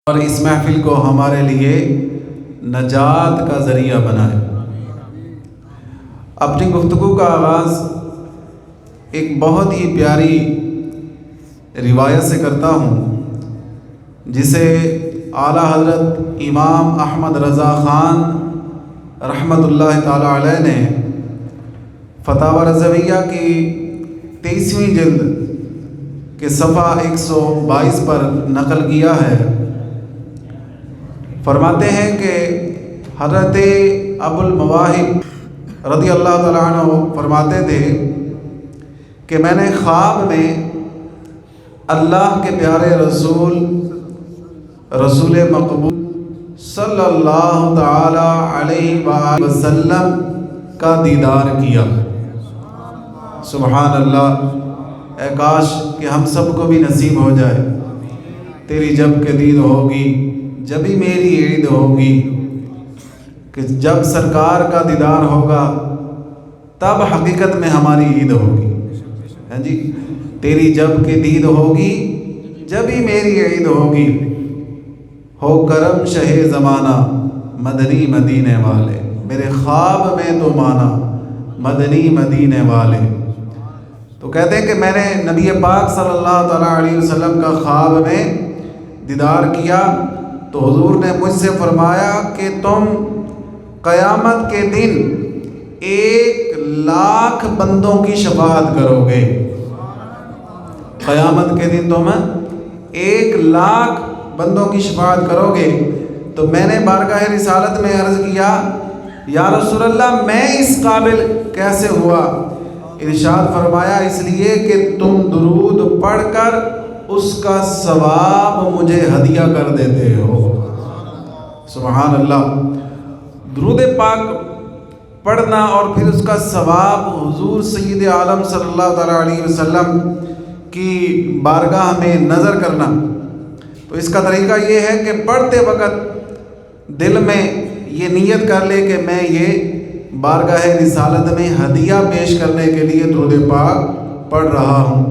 اور اس محفل کو ہمارے لیے نجات کا ذریعہ بنائے۔ اپنی گفتگو کا آغاز ایک بہت ہی پیاری روایت سے کرتا ہوں، جسے اعلیٰ حضرت امام احمد رضا خان رحمۃ اللہ تعالی علیہ نے فتاوی رضویہ کی 23ویں جلد کے صفحہ 122 پر نقل کیا ہے۔ فرماتے ہیں کہ حضرت ابو المواہب رضی اللہ تعالیٰ عنہ فرماتے تھے کہ میں نے خواب میں اللہ کے پیارے رسول مقبول صلی اللہ تعالی علیہ وآلہ وسلم کا دیدار کیا۔ سبحان اللہ، اے کاش کہ ہم سب کو بھی نصیب ہو جائے۔ تیری جب کہ دید ہوگی جبھی میری عید ہوگی، کہ جب سرکار کا دیدار ہوگا تب حقیقت میں ہماری عید ہوگی۔ ہاں جی، تیری جب کہ دید ہوگی جبھی میری عید ہوگی، ہو کرم شہ زمانہ مدنی مدینے والے، میرے خواب میں تو مانا مدنی مدینے والے۔ تو کہتے ہیں کہ میں نے نبی پاک صلی اللہ تعالیٰ علیہ وسلم کا خواب میں دیدار کیا، تو حضور نے مجھ سے فرمایا کہ تم قیامت کے دن 1,00,000 بندوں کی شفاعت کرو گے۔ قیامت کے دن تم 1,00,000 بندوں کی شفاعت کرو گے۔ تو میں نے بارگاہ رسالت میں عرض کیا، یا رسول اللہ میں اس قابل کیسے ہوا؟ ارشاد فرمایا، اس لیے کہ تم درود پڑھ کر اس کا ثواب مجھے ہدیہ کر دیتے ہو۔ سبحان اللہ، درود پاک پڑھنا اور پھر اس کا ثواب حضور سید عالم صلی اللہ تعالیٰ علیہ وسلم کی بارگاہ میں نظر کرنا۔ تو اس کا طریقہ یہ ہے کہ پڑھتے وقت دل میں یہ نیت کر لے کہ میں یہ بارگاہ رسالت میں ہدیہ پیش کرنے کے لیے درود پاک پڑھ رہا ہوں،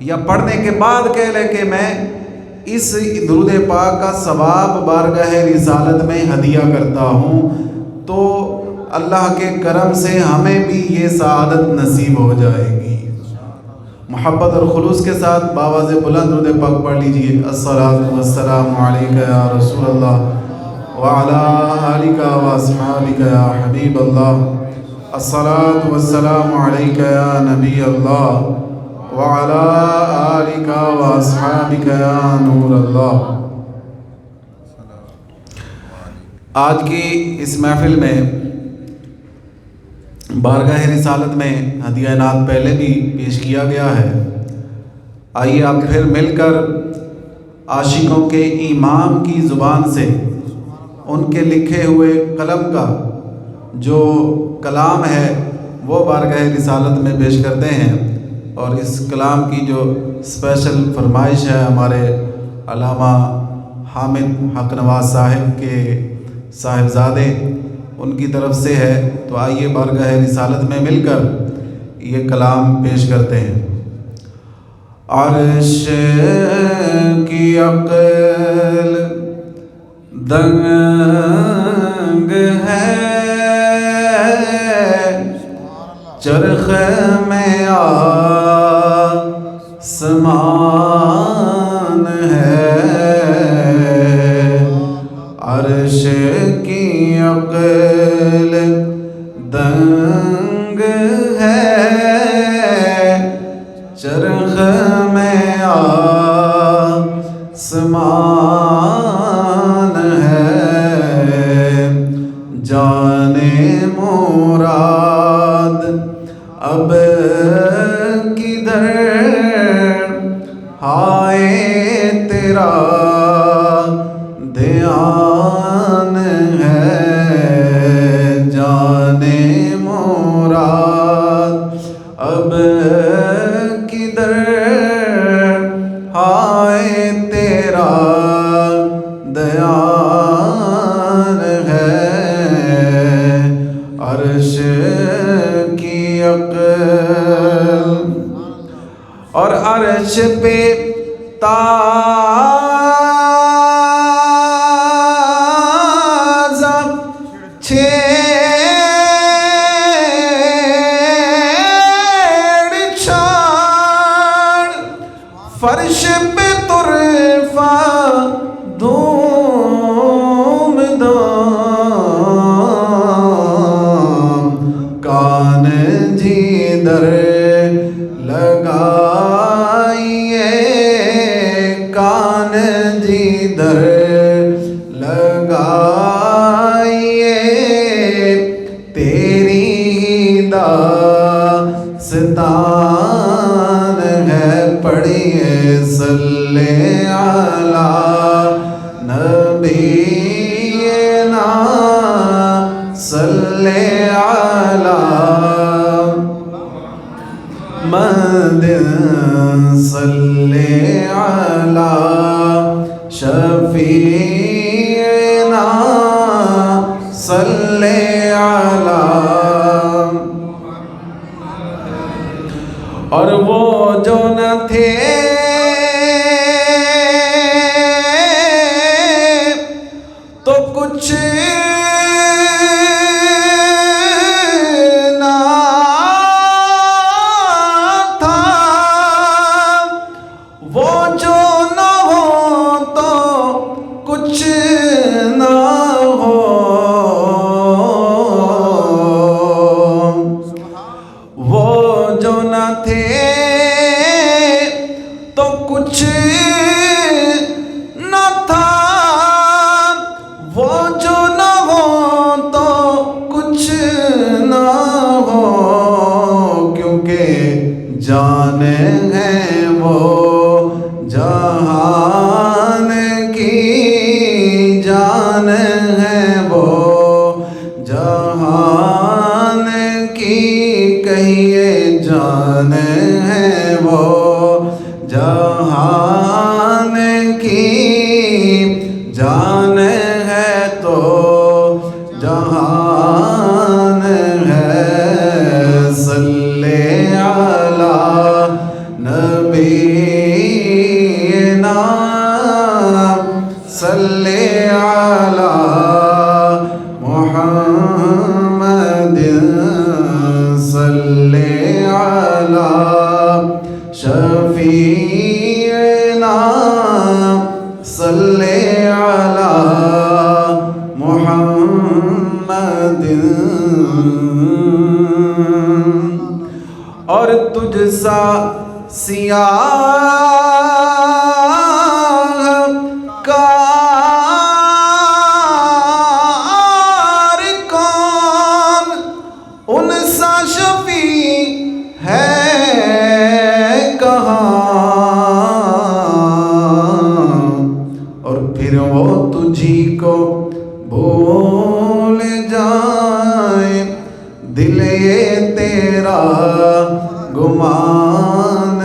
یا پڑھنے کے بعد کہہ لے کہ میں اس درود پاک کا ثواب بارگاہ رسالت میں ہدیہ کرتا ہوں، تو اللہ کے کرم سے ہمیں بھی یہ سعادت نصیب ہو جائے گی۔ محبت اور خلوص کے ساتھ باواز بلند درود پاک پڑھ لیجئے۔ الصلاۃ والسلام علیک یا رسول اللہ وعلی آلک واصحابک یا حبیب اللہ، الصلاۃ والسلام علیک یا نبی اللہ وعلی آلک واصحابک یا نور اللہ۔ آج کی اس محفل میں بارگاہ رسالت میں ہدیہ نعت پہلے بھی پیش کیا گیا ہے۔ آئیے آپ پھر مل کر عاشقوں کے امام کی زبان سے ان کے لکھے ہوئے قلم کا جو کلام ہے وہ بارگاہ رسالت میں پیش کرتے ہیں، اور اس کلام کی جو اسپیشل فرمائش ہے ہمارے علامہ حامد حق نواز صاحب کے صاحبزادے ان کی طرف سے ہے۔ تو آئیے بارگاہ رسالت میں مل کر یہ کلام پیش کرتے ہیں۔ عرش کی عقل دنگ ہے، چرخ میں آسمان ہے، عرش کی عقل دنگ ہے، چرخ میں آسمان ہے، جانے مراد اب کدھر ہائے تیرا دھیان ہے، جانے مراد اب کدھر ہائے تیرا دھیان ہے، عرش پر لگائیے تیری داستان ہے پڑھیے صلی علی نبینا صلی علی محمد صلی علی شفیعنا صلی علی. اور وہ جو نہ تھے تو کچھ نہ تھا، وہ جو نہ ہو تو کچھ نہ ہو، وہ جو نہ تھے تو کچھ نہ تھا، وہ جو نہ ہو تو کچھ نہ ہو، کیونکہ جان ہے وہ جہان کی جان ہے وہ جہان کی، کہیے جان ہے وہ جہان کی جان ہے تو جہان ہے. صلی علی نبینا صلی علی محمد صلی علی شفیعنا صلی علی محمد. اور تجھ سا سیاہ کار کون، ان سا شفیع ہے کہاں، اور پھر وہ تجھی کو بھول جائے، دل یہ تیرا گمان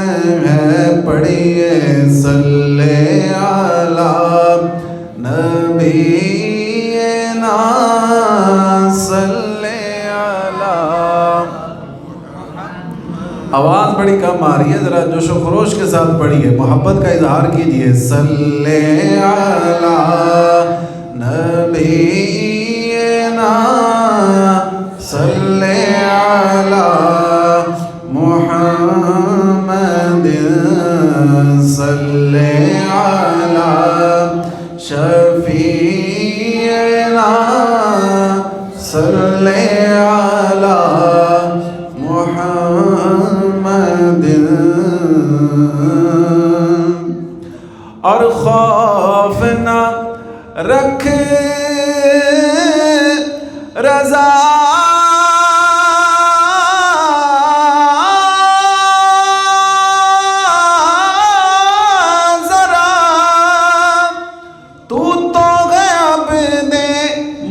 ہے پڑھیے صلی علی نبینا صلی علی. آواز بڑی کم آ رہی ہے، ذرا جوش و خروش کے ساتھ پڑھیے، محبت کا اظہار کیجئے. صلی علی نبینا صلی علی محمد صلی علی شفیعنا صلی علی محمد. اور خوف نہ رکھ رضا ذرا، تو گیا عبد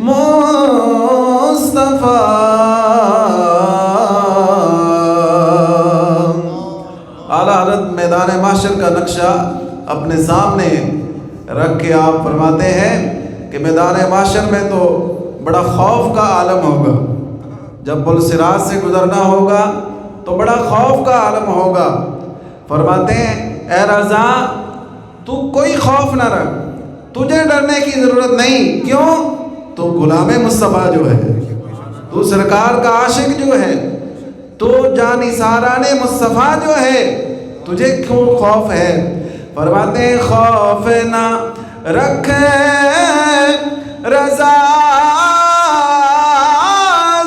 مصطفیٰ. اعلیٰ حضرت میدان محشر کا نقشہ اپنے سامنے رکھ کے آپ فرماتے ہیں کہ میدان محشر میں تو بڑا خوف کا عالم ہوگا، جب پل صراط سے گزرنا ہوگا تو بڑا خوف کا عالم ہوگا. فرماتے ہیں اے رضا تو کوئی خوف نہ رکھ، تجھے ڈرنے کی ضرورت نہیں. کیوں؟ تو غلام مصطفیٰ جو ہے، تو سرکار کا عاشق جو ہے، تو جانثاران مصطفیٰ جو ہے، تجھے کیوں خوف ہے؟ فرماتے ہیں خوف نہ رکھ رضا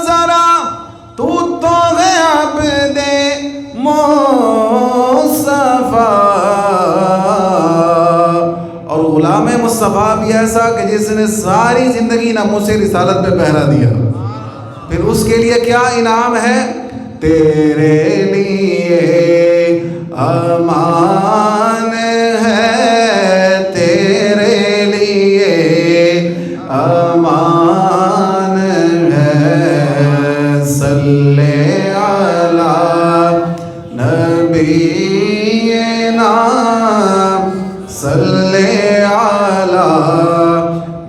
ذرا، تو ہے عبد مصطفیٰ. اور غلام مصطفیٰ مصطفیٰ بھی ایسا کہ جس نے ساری زندگی ناموس رسالت پہ پہرا دیا، پھر اس کے لیے کیا انعام ہے؟ تیرے لیے امان ہے، تیرے لیے امان ہے، صلی علی نبینا صلی علی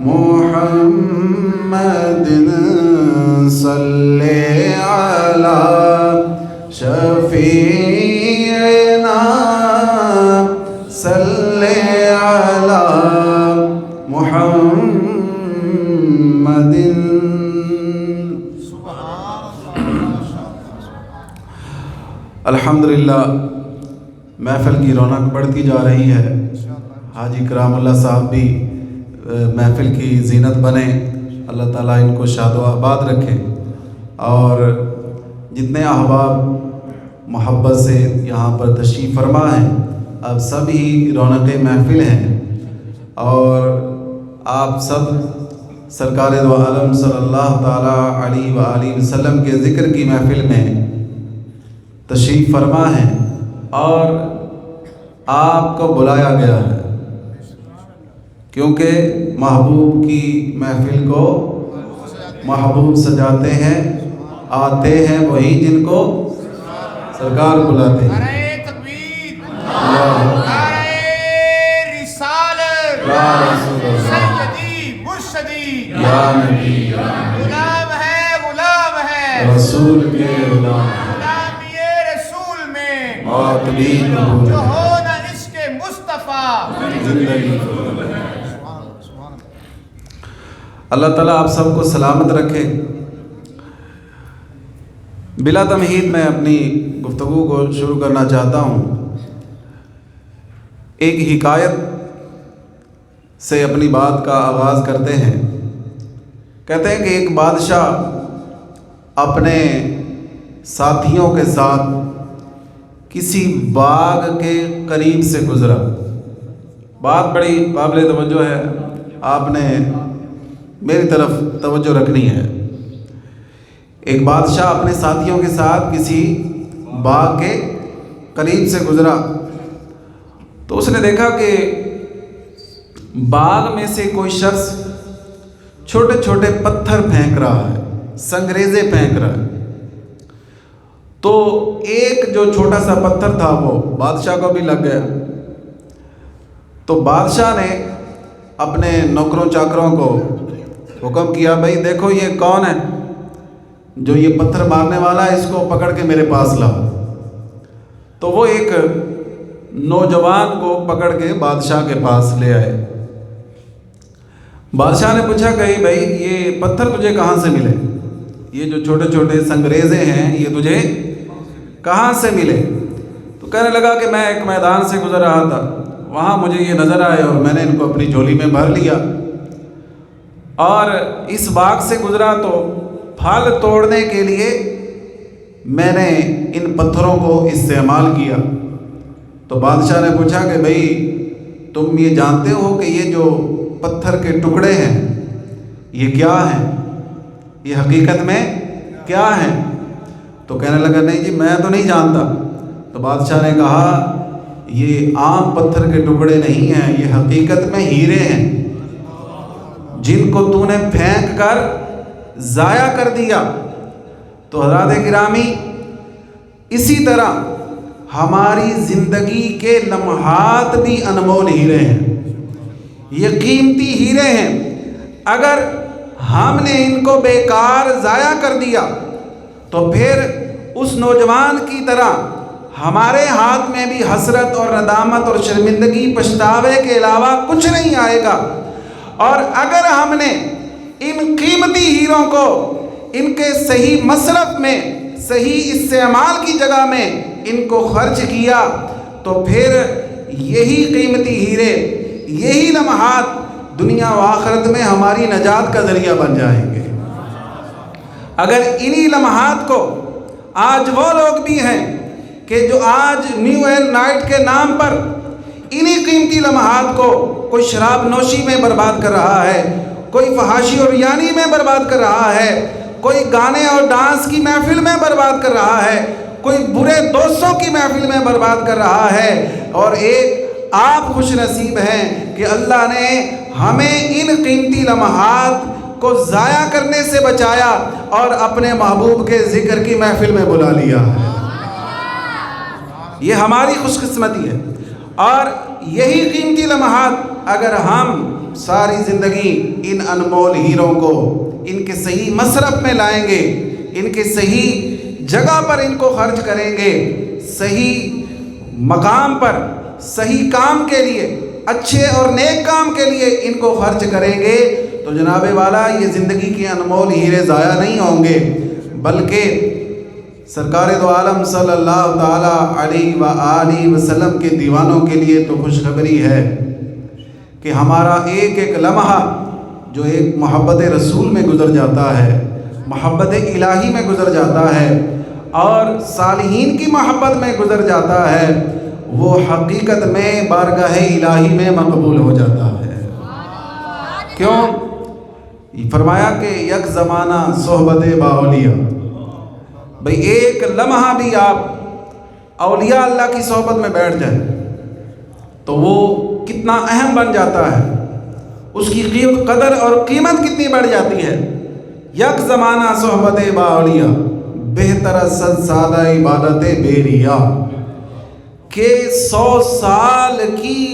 محمد صلی علی شفیعنا صلی علی محمد۔ الحمدللہ محفل کی رونق بڑھتی جا رہی ہے۔ حاجی کرام اللہ صاحب بھی محفل کی زینت بنے، اللہ تعالیٰ ان کو شاد و آباد رکھے، اور جتنے احباب محبت سے یہاں پر تشریف فرما ہیں، اب سب ہی رونق محفل ہیں، اور آپ سب سرکار دو عالم صلی اللہ تعالیٰ علیہ وآلہ وسلم کے ذکر کی محفل میں تشریف فرما ہیں، اور آپ کو بلایا گیا ہے، کیونکہ محبوب کی محفل کو محبوب سجاتے ہیں، آتے ہیں وہی جن کو سرکار بلاتے ہیں۔ نعرہ تکبیر، نعرہ رسالت، سیدی مرشدی، یا نبی غلام ہے رسول کے غلام، غلامی رسول میں موت بھی جو قبول ہے، ہو نہ عشق مصطفیٰ۔ زندگی قبول ہے۔ اللہ تعالیٰ آپ سب کو سلامت رکھے۔ بلا تمہید میں اپنی گفتگو کو شروع کرنا چاہتا ہوں۔ ایک حکایت سے اپنی بات کا آغاز کرتے ہیں۔ کہتے ہیں کہ ایک بادشاہ اپنے ساتھیوں کے ساتھ کسی باغ کے قریب سے گزرا۔ بات بڑی قابل توجہ ہے، آپ نے میری طرف توجہ رکھنی ہے۔ ایک بادشاہ اپنے ساتھیوں کے ساتھ کسی باغ کے قریب سے گزرا، تو اس نے دیکھا کہ باغ میں سے کوئی شخص چھوٹے چھوٹے پتھر پھینک رہا ہے، سنگریزے پھینک رہا ہے۔ تو ایک جو چھوٹا سا پتھر تھا وہ بادشاہ کو بھی لگ گیا۔ تو بادشاہ نے اپنے نوکروں چاکروں کو حکم کیا، بھائی دیکھو یہ کون ہے جو یہ پتھر مارنے والا ہے، اس کو پکڑ کے میرے پاس لاؤ۔ تو وہ ایک نوجوان کو پکڑ کے بادشاہ کے پاس لے آئے۔ بادشاہ نے پوچھا کہ بھائی یہ پتھر تجھے کہاں سے ملے؟ یہ جو چھوٹے چھوٹے سنگریزے ہیں یہ تجھے کہاں سے ملے؟ تو کہنے لگا کہ میں ایک میدان سے گزر رہا تھا، وہاں مجھے یہ نظر آئے اور میں نے ان کو اپنی جھولی میں بھر لیا، اور اس باغ سے گزرا تو پھل توڑنے کے لیے میں نے ان پتھروں کو استعمال کیا۔ تو بادشاہ نے پوچھا کہ بھئی تم یہ جانتے ہو کہ یہ جو پتھر کے ٹکڑے ہیں یہ کیا ہیں، یہ حقیقت میں کیا ہیں؟ تو کہنے لگا نہیں جی میں تو نہیں جانتا۔ تو بادشاہ نے کہا یہ عام پتھر کے ٹکڑے نہیں ہیں، یہ حقیقت میں ہیرے ہیں جن کو تو نے پھینک کر ضائع کر دیا۔ تو حضرات گرامی، اسی طرح ہماری زندگی کے لمحات بھی انمول ہیرے ہیں، یہ قیمتی ہیرے ہیں۔ اگر ہم نے ان کو بیکار ضائع کر دیا تو پھر اس نوجوان کی طرح ہمارے ہاتھ میں بھی حسرت اور ندامت اور شرمندگی پچھتاوے کے علاوہ کچھ نہیں آئے گا۔ اور اگر ہم نے ان قیمتی ہیروں کو ان کے صحیح مصرف میں، صحیح استعمال کی جگہ میں ان کو خرچ کیا تو پھر یہی قیمتی ہیرے، یہی لمحات دنیا و آخرت میں ہماری نجات کا ذریعہ بن جائیں گے۔ اگر انہی لمحات کو آج وہ لوگ بھی ہیں کہ جو آج نیو ایئر نائٹ کے نام پر انہی قیمتی لمحات کو کوئی شراب نوشی میں برباد کر رہا ہے، کوئی فحاشی اور ریانی میں برباد کر رہا ہے، کوئی گانے اور ڈانس کی محفل میں برباد کر رہا ہے، کوئی برے دوستوں کی محفل میں برباد کر رہا ہے، اور ایک آپ خوش نصیب ہیں کہ اللہ نے ہمیں ان قیمتی لمحات کو ضائع کرنے سے بچایا اور اپنے محبوب کے ذکر کی محفل میں بلا لیا ہے۔ یہ ہماری خوش قسمتی ہے، اور یہی قیمتی لمحات اگر ہم ساری زندگی ان انمول ہیروں کو ان کے صحیح مصرف میں لائیں گے، ان کے صحیح جگہ پر ان کو خرچ کریں گے، صحیح مقام پر صحیح کام کے لیے، اچھے اور نیک کام کے لیے ان کو خرچ کریں گے، تو جناب والا یہ زندگی کے انمول ہیرے ضائع نہیں ہوں گے، بلکہ سرکار دو عالم صلی اللہ تعالیٰ علیہ وآلہ وسلم کے دیوانوں کے لیے تو خوشخبری ہے کہ ہمارا ایک ایک لمحہ جو ایک محبت رسول میں گزر جاتا ہے، محبت الہی میں گزر جاتا ہے، اور صالحین کی محبت میں گزر جاتا ہے، وہ حقیقت میں بارگاہ الہی میں مقبول ہو جاتا ہے۔ کیوں؟ فرمایا کہ یک زمانہ صحبت با اولیاء، بھئی ایک لمحہ بھی آپ اولیاء اللہ کی صحبت میں بیٹھ جائیں تو وہ کتنا اہم بن جاتا ہے، اس کی قدر اور قیمت کتنی بڑھ جاتی ہے۔ یک زمانہ صحبت با اولیاء بہتر صد سادہ عبادت بے ریا، کہ 100 سال کی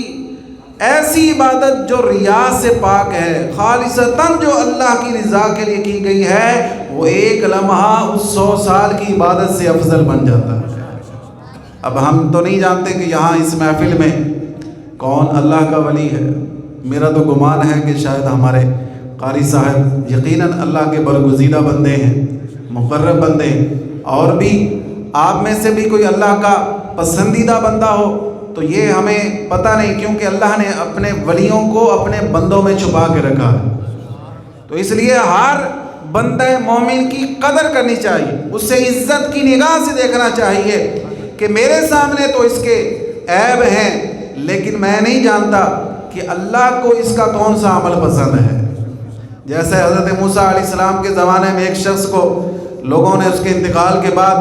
ایسی عبادت جو ریا سے پاک ہے، خالصتاً جو اللہ کی رضا کے لیے کی گئی ہے، وہ ایک لمحہ اس 100 سال کی عبادت سے افضل بن جاتا ہے۔ اب ہم تو نہیں جانتے کہ یہاں اس محفل میں کون اللہ کا ولی ہے، میرا تو گمان ہے کہ شاید ہمارے قاری صاحب یقیناً اللہ کے برگزیدہ بندے ہیں، مقرب بندے ہیں، اور بھی آپ میں سے بھی کوئی اللہ کا پسندیدہ بندہ ہو تو یہ ہمیں پتہ نہیں، کیونکہ اللہ نے اپنے ولیوں کو اپنے بندوں میں چھپا کے رکھا ہے۔ تو اس لیے ہر بندہ مومن کی قدر کرنی چاہیے، اس سے عزت کی نگاہ سے دیکھنا چاہیے کہ میرے سامنے تو اس کے عیب ہیں، لیکن میں نہیں جانتا کہ اللہ کو اس کا کون سا عمل پسند ہے۔ جیسے حضرت موسیٰ علیہ السلام کے زمانے میں ایک شخص کو لوگوں نے اس کے انتقال کے بعد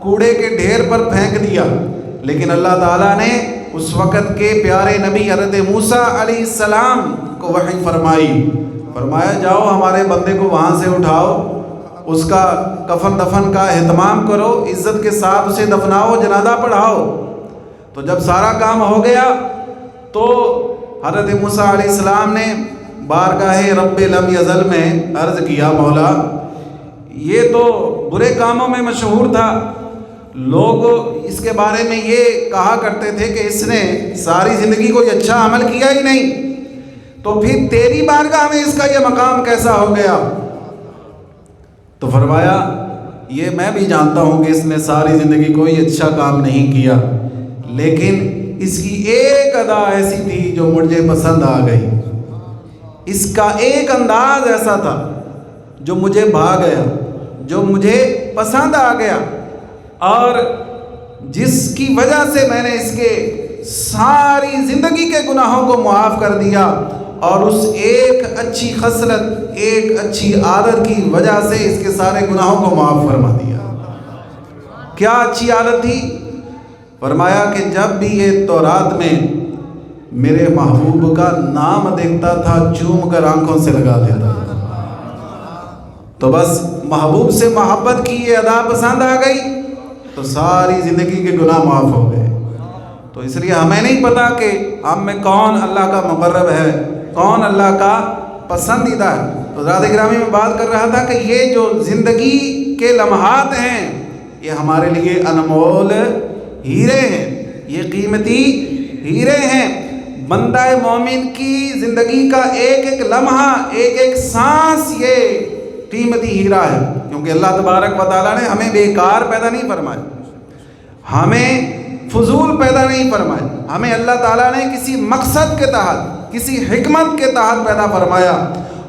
کوڑے کے ڈھیر پر پھینک دیا، لیکن اللہ تعالیٰ نے اس وقت کے پیارے نبی حضرت موسیٰ علیہ السلام کو وحی فرمایا جاؤ ہمارے بندے کو وہاں سے اٹھاؤ، اس کا کفن دفن کا اہتمام کرو، عزت کے ساتھ اسے دفناؤ، جنازہ پڑھاؤ۔ تو جب سارا کام ہو گیا تو حضرت موسیٰ علیہ السلام نے بارگاہ رب لم یزل میں عرض کیا، مولا یہ تو برے کاموں میں مشہور تھا، لوگ اس کے بارے میں یہ کہا کرتے تھے کہ اس نے ساری زندگی کوئی اچھا عمل کیا ہی نہیں، تو پھر تیری بارگاہ میں اس کا یہ مقام کیسا ہو گیا؟ تو فرمایا یہ میں بھی جانتا ہوں کہ اس نے ساری زندگی کوئی اچھا کام نہیں کیا، لیکن اس کی ایک ادا ایسی تھی جو مجھے پسند آ گئی، اس کا ایک انداز ایسا تھا جو مجھے بھا گیا، جو مجھے پسند آ گیا، اور جس کی وجہ سے میں نے اس کے ساری زندگی کے گناہوں کو معاف کر دیا، اور اس ایک اچھی خصلت، ایک اچھی عادت کی وجہ سے اس کے سارے گناہوں کو معاف فرما دیا۔ کیا اچھی عادت تھی؟ فرمایا کہ جب بھی یہ تورات میں میرے محبوب کا نام دیکھتا تھا چوم کر آنکھوں سے لگا دیتا تھا، تو بس محبوب سے محبت کی یہ ادا پسند آ گئی تو ساری زندگی کے گناہ معاف ہو گئے۔ تو اس لیے ہمیں نہیں پتا کہ ہم میں کون اللہ کا مقرب ہے، کون اللہ کا پسندیدہ ہے۔ تو حضرات گرامی میں بات کر رہا تھا کہ یہ جو زندگی کے لمحات ہیں یہ ہمارے لیے انمول ہیرے ہیں، یہ قیمتی ہیرے ہیں۔ بندہ مومن کی زندگی کا ایک ایک لمحہ، ایک ایک سانس یہ قیمتی ہیرا ہے، کیونکہ اللہ تبارک و تعالیٰ نے ہمیں بیکار پیدا نہیں فرمایا، ہمیں فضول پیدا نہیں فرمایا، ہمیں اللہ تعالیٰ نے کسی مقصد کے تحت، کسی حکمت کے تحت پیدا فرمایا،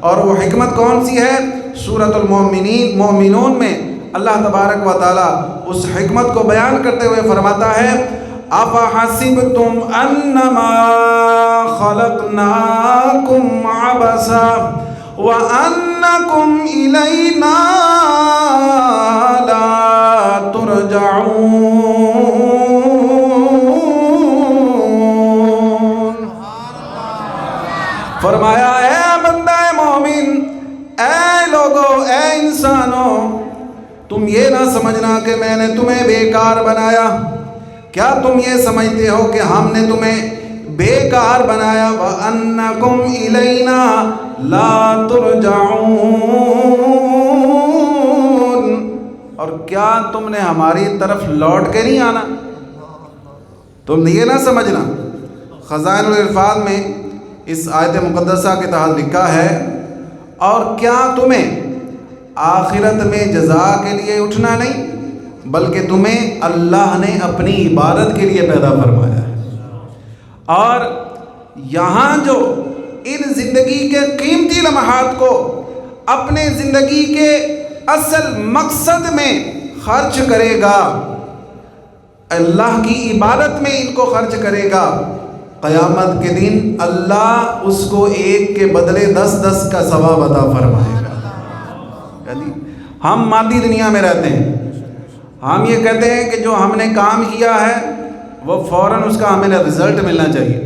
اور وہ حکمت کون سی ہے؟ سورۃ المومنون میں اللہ تبارک و تعالیٰ اس حکمت کو بیان کرتے ہوئے فرماتا ہے افحسبتم انما خلقناکم عبثا وانکم الینا لا ترجعون۔ فرمایا اے بندہ مومن، اے لوگو، اے انسانوں، تم یہ نہ سمجھنا کہ میں نے تمہیں بیکار بنایا۔ کیا تم یہ سمجھتے ہو کہ ہم نے تمہیں بیکار بنایا؟ وَأَنَّكُمْ إِلَيْنَا لَا تُرْجَعُونَ، اور کیا تم نے ہماری طرف لوٹ کے نہیں آنا؟ تم یہ نہ سمجھنا۔ خزائن العرفان میں اس آیت مقدسہ کے تحت لکھا ہے، اور کیا تمہیں آخرت میں جزا کے لیے اٹھنا نہیں، بلکہ تمہیں اللہ نے اپنی عبادت کے لیے پیدا فرمایا ہے۔ اور یہاں جو ان زندگی کے قیمتی لمحات کو اپنے زندگی کے اصل مقصد میں خرچ کرے گا، اللہ کی عبادت میں ان کو خرچ کرے گا، قیامت کے دن اللہ اس کو ایک کے بدلے 10 کا ثواب عطا فرمائے گا۔ ہم مادی دنیا میں رہتے ہیں، ہم یہ کہتے ہیں کہ جو ہم نے کام کیا ہے وہ فوراً اس کا ہمیں رزلٹ ملنا چاہیے۔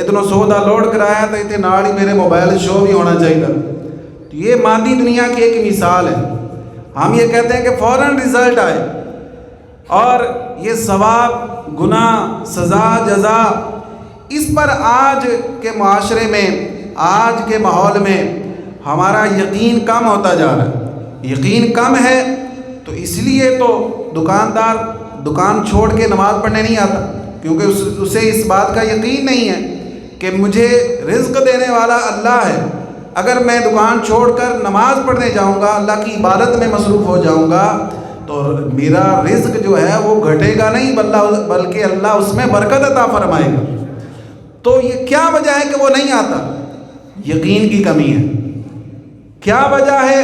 اتنا سودا لوڈ کرایا تو اتنے نال ہی میرے موبائل شو بھی ہونا چاہیے۔ تو یہ مادی دنیا کی ایک مثال ہے۔ ہم یہ کہتے ہیں کہ فوراً رزلٹ آئے، اور یہ ثواب، گناہ، سزا، جزا، اس پر آج کے معاشرے میں، آج کے ماحول میں ہمارا یقین کم ہوتا جا رہا ہے۔ یقین کم ہے تو اس لیے تو دکاندار دکان چھوڑ کے نماز پڑھنے نہیں آتا، کیونکہ اسے اس بات کا یقین نہیں ہے کہ مجھے رزق دینے والا اللہ ہے۔ اگر میں دکان چھوڑ کر نماز پڑھنے جاؤں گا، اللہ کی عبادت میں مصروف ہو جاؤں گا، تو میرا رزق جو ہے وہ گھٹے گا نہیں، بلکہ اللہ اس میں برکت عطا فرمائے گا۔ تو یہ کیا وجہ ہے کہ وہ نہیں آتا؟ یقین کی کمی ہے۔ کیا وجہ ہے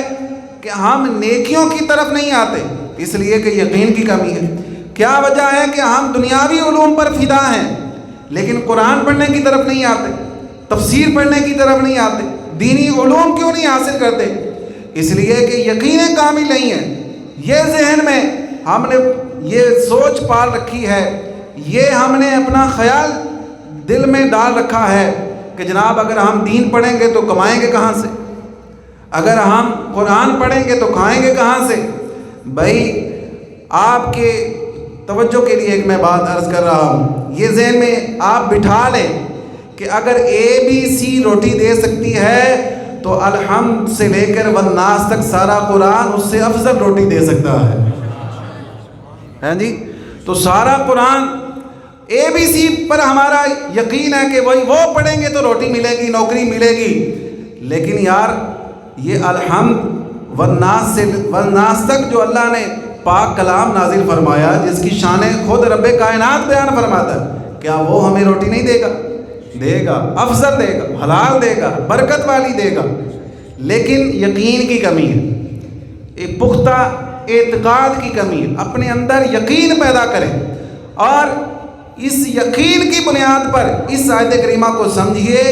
کہ ہم نیکیوں کی طرف نہیں آتے؟ اس لیے کہ یقین کی کمی ہے۔ کیا وجہ ہے کہ ہم دنیاوی علوم پر فدا ہیں لیکن قرآن پڑھنے کی طرف نہیں آتے، تفسیر پڑھنے کی طرف نہیں آتے، دینی علوم کیوں نہیں حاصل کرتے؟ اس لیے کہ یقین کامل نہیں ہے۔ یہ ذہن میں ہم نے یہ سوچ پال رکھی ہے، یہ ہم نے اپنا خیال دل میں ڈال رکھا ہے کہ جناب اگر ہم دین پڑھیں گے تو کمائیں گے کہاں سے؟ اگر ہم قرآن پڑھیں گے تو کھائیں گے کہاں سے؟ بھائی آپ کے توجہ کے لیے ایک میں بات عرض کر رہا ہوں، یہ ذہن میں آپ بٹھا لیں کہ اگر ABC روٹی دے سکتی ہے تو الحمد سے لے کر والناس تک سارا قرآن اس سے افضل روٹی دے سکتا ہے جی؟ تو سارا قرآن ABC پر ہمارا یقین ہے کہ وہی وہ پڑھیں گے تو روٹی ملے گی، نوکری ملے گی، لیکن یار یہ الحمد والناس تک جو اللہ نے پاک کلام نازل فرمایا، جس کی شان خود رب کائنات بیان فرماتا ہے، کیا وہ ہمیں روٹی نہیں دے گا؟ دے گا، افضل دے گا، حلال دے گا، برکت والی دے گا، لیکن یقین کی کمی ہے، ایک پختہ اعتقاد کی کمی ہے۔ اپنے اندر یقین پیدا کریں، اور اس یقین کی بنیاد پر اس آیت کریمہ کو سمجھیے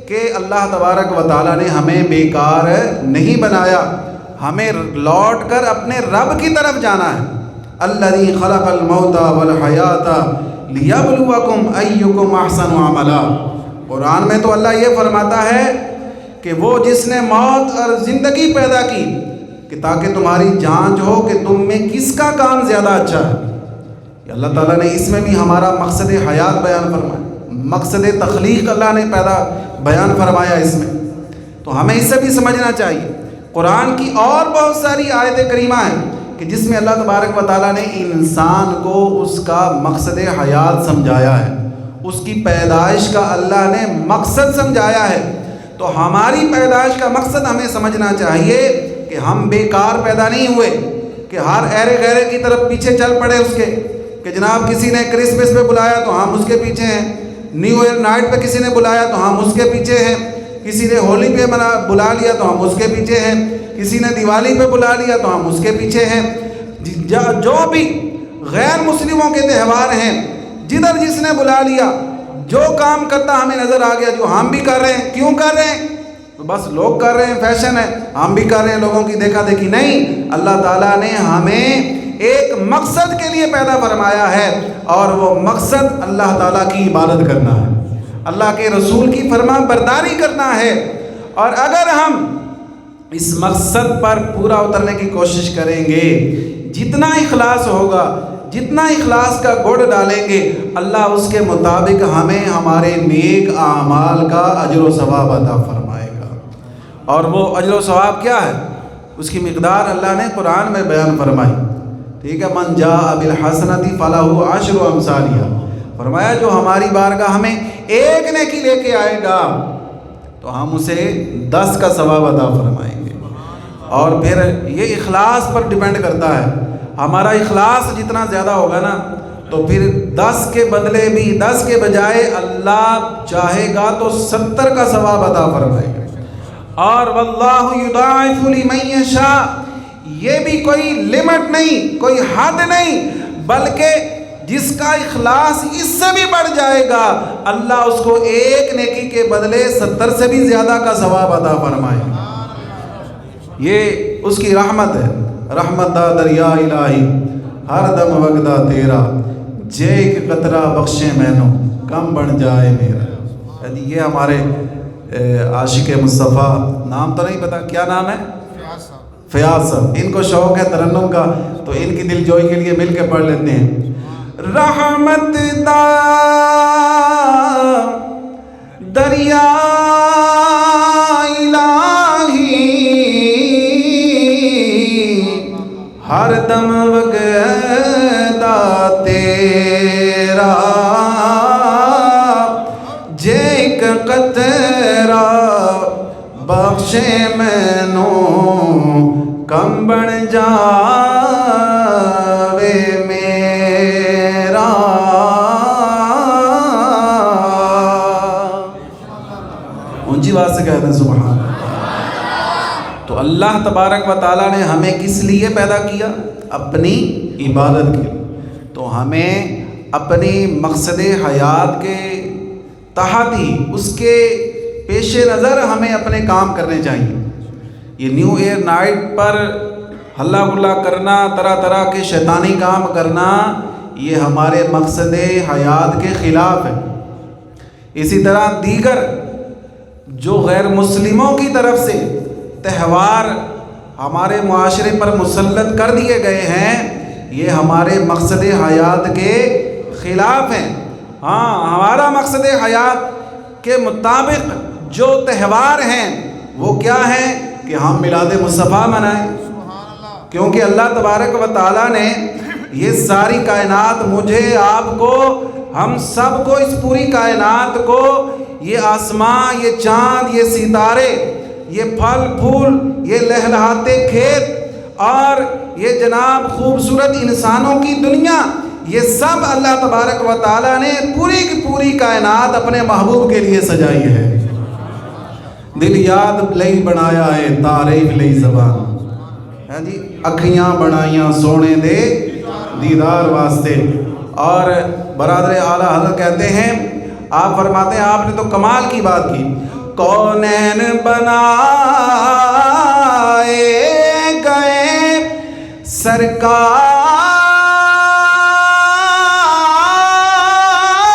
کہ اللہ تبارک و تعالیٰ نے ہمیں بیکار نہیں بنایا، ہمیں لوٹ کر اپنے رب کی طرف جانا ہے۔ الذی خلق الموت والحیات لیبلوکم ایکم احسن عملا۔ قرآن میں تو اللہ یہ فرماتا ہے کہ وہ جس نے موت اور زندگی پیدا کی کہ تاکہ تمہاری جانچ ہو کہ تم میں کس کا کام زیادہ اچھا ہے۔ اللہ تعالیٰ نے اس میں بھی ہمارا مقصد حیات بیان فرمایا، مقصد تخلیق اللہ نے بیان فرمایا اس میں، تو ہمیں اسے بھی سمجھنا چاہیے۔ قرآن کی اور بہت ساری آیت کریمہ ہیں کہ جس میں اللہ تبارک و تعالیٰ نے انسان کو اس کا مقصد حیات سمجھایا ہے، اس کی پیدائش کا اللہ نے مقصد سمجھایا ہے۔ تو ہماری پیدائش کا مقصد ہمیں سمجھنا چاہیے کہ ہم بیکار پیدا نہیں ہوئے کہ ہر ایرے غیرے کی طرف پیچھے چل پڑے اس کے، کہ جناب کسی نے کرسمس پہ بلایا تو ہم اس کے پیچھے ہیں، نیو ایئر نائٹ پہ کسی نے بلایا تو ہم اس کے پیچھے ہیں، کسی نے ہولی پہ بلا لیا تو ہم اس کے پیچھے ہیں، کسی نے دیوالی پہ بلا لیا تو ہم اس کے پیچھے ہیں۔ جو بھی غیر مسلموں کے تہوار ہیں، جدھر جس نے بلا لیا، جو کام کرتا ہمیں نظر آ گیا، جو ہم بھی کر رہے ہیں، کیوں کر رہے ہیں؟ تو بس لوگ کر رہے ہیں، فیشن ہے، ہم بھی کر رہے ہیں، لوگوں کی دیکھا دیکھی نہیں۔ اللہ تعالیٰ نے ہمیں ایک مقصد کے لیے پیدا فرمایا ہے، اور وہ مقصد اللہ تعالیٰ کی عبادت کرنا ہے، اللہ کے رسول کی فرما برداری کرنا ہے۔ اور اگر ہم اس مقصد پر پورا اترنے کی کوشش کریں گے، جتنا اخلاص ہوگا، جتنا اخلاص کا گڑ ڈالیں گے، اللہ اس کے مطابق ہمیں ہمارے نیک اعمال کا اجر و ثواب عطا فرمائے گا۔ اور وہ اجر و ثواب کیا ہے؟ اس کی مقدار اللہ نے قرآن میں بیان فرمائی، ٹھیک ہے؟ من جاء بالحسنۃ فلہ عشر امثالھا، فرمایا جو ہماری بارگاہ ہمیں ایک نیکی لے کے آئے گا تو ہم اسے 10 کا ثواب عطا فرمائیں گے۔ اور پھر یہ اخلاص پر ڈیپینڈ کرتا ہے، ہمارا اخلاص جتنا زیادہ ہوگا نا تو پھر 10 کے بدلے بھی 10 کے بجائے اللہ چاہے گا تو 70 کا ثواب عطا فرمائے گا۔ اور واللہ یضاعف لمن یشاء، یہ بھی کوئی لمٹ نہیں، کوئی حد نہیں، بلکہ جس کا اخلاص اس سے بھی بڑھ جائے گا، اللہ اس کو ایک نیکی کے بدلے 70 سے بھی زیادہ کا ثواب عطا فرمائے گا۔ یہ اس کی رحمت ہے، رحمت دا دریا الہی ہر دم وگدا تیرا، جے ایک قطرہ بخشے مینوں کم بن جائے میرا۔ یہ ہمارے عاشق مصطفیٰ، نام تو نہیں پتا کیا نام ہے، فیاض صاحب، ان کو شوق ہے ترنم کا، تو ان کی دل جوئی کے لیے مل کے پڑھ لیتے ہیں۔ رحمت دا دریا الہی ہر دم وگدا تیرا، جے ایک قطرہ بخشے مینوں کم بن جاوے میرا۔ اونچی بات سے کہتے ہیں سبحان اللہ۔ تو اللہ تبارک و تعالیٰ نے ہمیں کس لیے پیدا کیا؟ اپنی عبادت کے لیے۔ تو ہمیں اپنی مقصد حیات کے تحت ہی، اس کے پیش نظر ہمیں اپنے کام کرنے چاہیے۔ یہ نیو ایئر نائٹ پر ہلا گلا کرنا، طرح طرح کے شیطانی کام کرنا، یہ ہمارے مقصد حیات کے خلاف ہے۔ اسی طرح دیگر جو غیر مسلموں کی طرف سے تہوار ہمارے معاشرے پر مسلط کر دیے گئے ہیں، یہ ہمارے مقصد حیات کے خلاف ہیں۔ ہاں، ہمارا مقصد حیات کے مطابق جو تہوار ہیں وہ کیا ہیں کہ ہم میلاد مصطفیٰ منائیں، کیونکہ اللہ تبارک و تعالیٰ نے یہ ساری کائنات، مجھے، آپ کو، ہم سب کو، اس پوری کائنات کو، یہ آسمان، یہ چاند، یہ ستارے، یہ پھل پھول، یہ لہلہاتے کھیت، اور یہ جناب خوبصورت انسانوں کی دنیا، یہ سب اللہ تبارک و تعالیٰ نے پوری کی پوری کائنات اپنے محبوب کے لیے سجائی ہے۔ دل یاد لئی بنایا ہے تعریف لئی زبان، جی اکھیاں بنائیاں سونے دے دیدار واسطے۔ اور برادر اعلیٰ حضرت کہتے ہیں، آپ فرماتے ہیں، آپ نے تو کمال کی بات کی، کونین بنائے گئے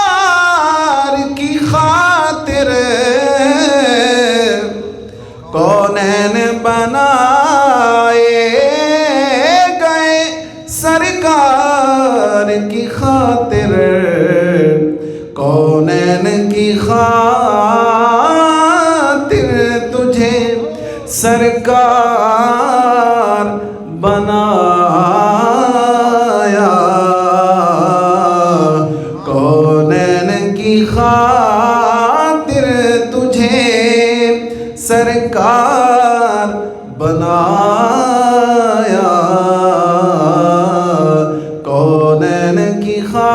سرکار کی خاطر، کونین بنائے گئے سرکار کی خاطر، کونین کی خاطر تجھے سرکار بنایا، کونین کی خاطر تجھے سرکار بنایا، کونین کی خاطر۔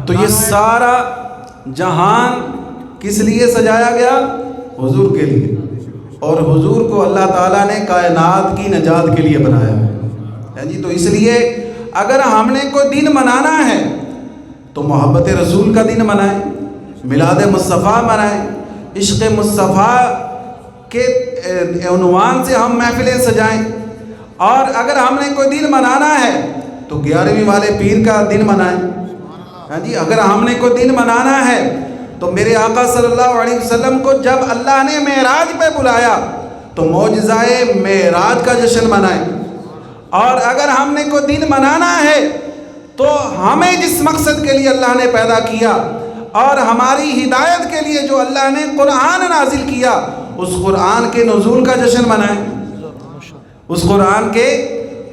تو یہ سارا جہان کس لیے سجایا گیا؟ حضور کے لیے، اور حضور کو اللہ تعالیٰ نے کائنات کی نجات کے لیے بنایا ہے۔ جی تو اس لیے اگر ہم نے کوئی دن منانا ہے تو محبت رسول کا دن منائیں، میلاد مصطفیٰ منائیں، عشق مصطفیٰ کے عنوان سے ہم محفلیں سجائیں۔ اور اگر ہم نے کوئی دن منانا ہے تو 11ویں والے پیر کا دن منائیں۔ جی اگر ہم نے کوئی دن منانا ہے تو میرے آقا صلی اللہ علیہ وسلم کو جب اللہ نے معراج پہ بلایا تو معجزۂ معراج کا جشن منائیں۔ اور اگر ہم نے کوئی دن منانا ہے تو ہمیں جس مقصد کے لیے اللہ نے پیدا کیا اور ہماری ہدایت کے لیے جو اللہ نے قرآن نازل کیا اس قرآن کے نزول کا جشن منائیں، اس قرآن کے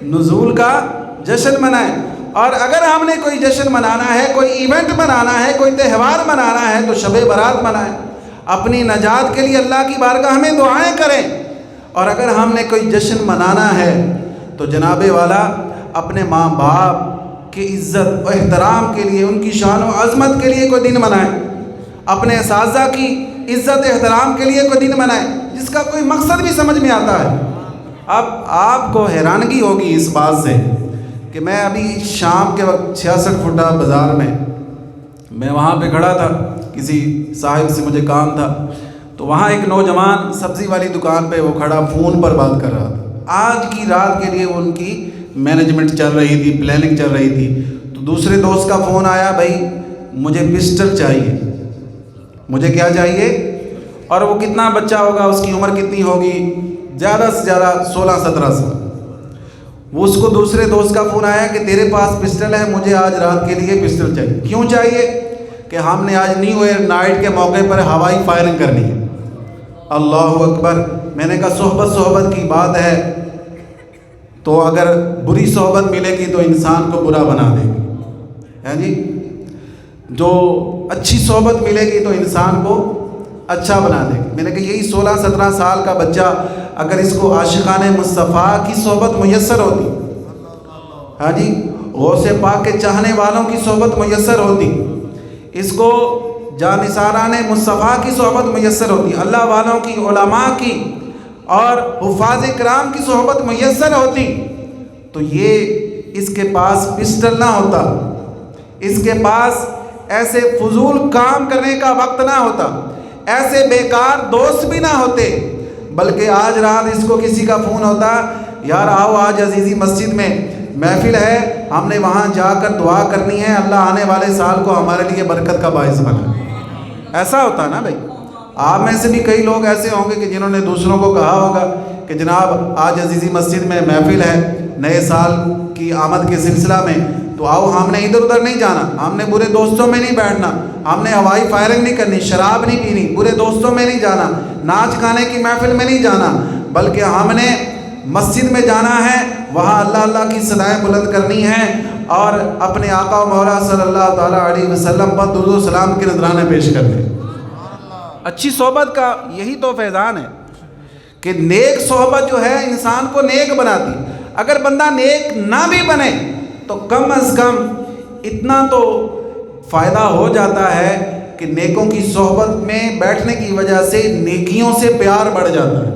نزول کا جشن منائیں۔ اور اگر ہم نے کوئی جشن منانا ہے، کوئی ایونٹ منانا ہے، کوئی تہوار منانا ہے تو شب برات منائیں، اپنی نجات کے لیے اللہ کی بارگاہ میں دعائیں کریں۔ اور اگر ہم نے کوئی جشن منانا ہے تو جناب والا اپنے ماں باپ کی عزت و احترام کے لیے، ان کی شان و عظمت کے لیے کوئی دن منائیں، اپنے اساتذہ کی عزت احترام کے لیے کوئی دن منائیں جس کا کوئی مقصد بھی سمجھ میں آتا ہے۔ اب آپ کو حیرانگی ہوگی اس بات سے کہ میں ابھی شام کے وقت 66 فٹا بازار میں وہاں پہ کھڑا تھا، کسی صاحب سے مجھے کام تھا، تو وہاں ایک نوجوان سبزی والی دکان پہ وہ کھڑا فون پر بات کر رہا تھا۔ آج کی رات کے لیے ان کی مینجمنٹ چل رہی تھی، پلاننگ چل رہی تھی، تو دوسرے دوست کا فون آیا، بھائی مجھے پسٹل چاہیے، مجھے کیا چاہیے؟ اور وہ کتنا بچہ ہوگا، اس کی عمر کتنی ہوگی؟ زیادہ سے زیادہ 16-17 سال۔ وہ اس کو دوسرے دوست کا فون آیا کہ تیرے پاس پسٹل ہے، مجھے آج رات کے لیے پسٹل چاہیے۔ کیوں چاہیے؟ کہ ہم نے آج نیو ایئر نائٹ کے موقع پر ہوائی فائرنگ کرنی ہے۔ اللہ اکبر۔ میں نے کہا صحبت کی بات ہے تو اگر بری صحبت ملے گی تو انسان کو برا بنا دے گی، ہے جی، جو اچھی صحبت ملے گی تو انسان کو اچھا بنا دے گی۔ میں نے کہا یہی 16-17 سال کا بچہ اگر اس کو عاشقان مصطفیٰ کی صحبت میسر ہوتی، ہاں جی، غوث پاک کے چاہنے والوں کی صحبت میسر ہوتی، اس کو جانثاران مصطفیٰ کی صحبت میسر ہوتی، اللہ والوں کی، علماء کی اور حفاظ کرام کی صحبت میسر ہوتی، تو یہ اس کے پاس پسٹل نہ ہوتا، اس کے پاس ایسے فضول کام کرنے کا وقت نہ ہوتا، ایسے بیکار دوست بھی نہ ہوتے، بلکہ آج رات اس کو کسی کا فون ہوتا، یار آؤ آج عزیزی مسجد میں محفل ہے، ہم نے وہاں جا کر دعا کرنی ہے، اللہ آنے والے سال کو ہمارے لیے برکت کا باعث بنا۔ ایسا ہوتا نا بھائی۔ آپ میں سے بھی کئی لوگ ایسے ہوں گے کہ جنہوں نے دوسروں کو کہا ہوگا کہ جناب آج عزیزی مسجد میں محفل ہے نئے سال کی آمد کے سلسلہ میں، تو آؤ، ہم نے ادھر ادھر نہیں جانا، ہم نے برے دوستوں میں نہیں بیٹھنا، ہم نے ہوائی فائرنگ نہیں کرنی، شراب نہیں پینی، برے دوستوں میں نہیں جانا، ناچ گانے کی محفل میں نہیں جانا، بلکہ ہم نے مسجد میں جانا ہے، وہاں اللہ اللہ کی صدائیں بلند کرنی ہیں اور اپنے آقا و مولا صلی اللہ تعالیٰ علیہ وسلم پر درود و سلام کے نذرانے پیش کرنے۔ اچھی صحبت کا یہی تو فیضان ہے کہ نیک صحبت جو ہے انسان کو نیک بناتی۔ اگر بندہ نیک نہ بھی بنے تو کم از کم اتنا تو فائدہ ہو جاتا ہے کہ نیکوں کی صحبت میں بیٹھنے کی وجہ سے نیکیوں سے پیار بڑھ جاتا ہے،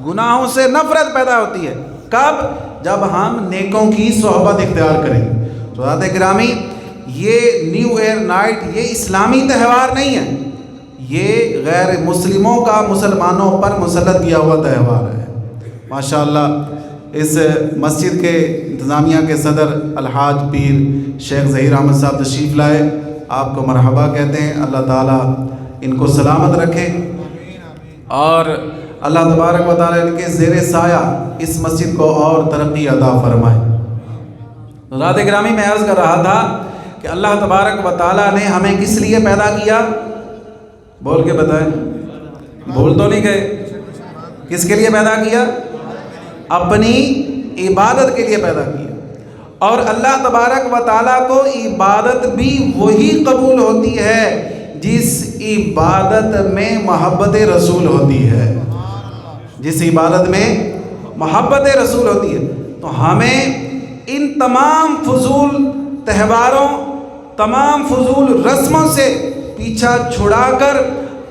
گناہوں سے نفرت پیدا ہوتی ہے۔ کب؟ جب ہم نیکوں کی صحبت اختیار کریں گے۔ تو حضرات گرامی، یہ نیو ایئر نائٹ یہ اسلامی تہوار نہیں ہے، یہ غیر مسلموں کا مسلمانوں پر مسلط کیا ہوا تہوار ہے۔ ماشاءاللہ اس مسجد کے انتظامیہ کے صدر الحاج پیر شیخ ظہیر احمد صاحب تشریف لائے، آپ کو مرحبا کہتے ہیں۔ اللہ تعالیٰ ان کو سلامت رکھے اور اللہ تبارک و تعالیٰ ان کے زیر سایہ اس مسجد کو اور ترقی عطا فرمائے۔ حضرات گرامی، میں عرض کر رہا تھا کہ اللہ تبارک و تعالیٰ نے ہمیں کس لیے پیدا کیا؟ بول کے بتائیں، بھول تو نہیں گئے؟ کس کے لیے پیدا کیا؟ اپنی عبادت کے لیے پیدا کیا۔ اور اللہ تبارک و تعالیٰ کو عبادت بھی وہی قبول ہوتی ہے جس عبادت میں محبت رسول ہوتی ہے، جس عبادت میں محبت رسول ہوتی ہے۔ تو ہمیں ان تمام فضول تہواروں، تمام فضول رسموں سے پیچھا چھڑا کر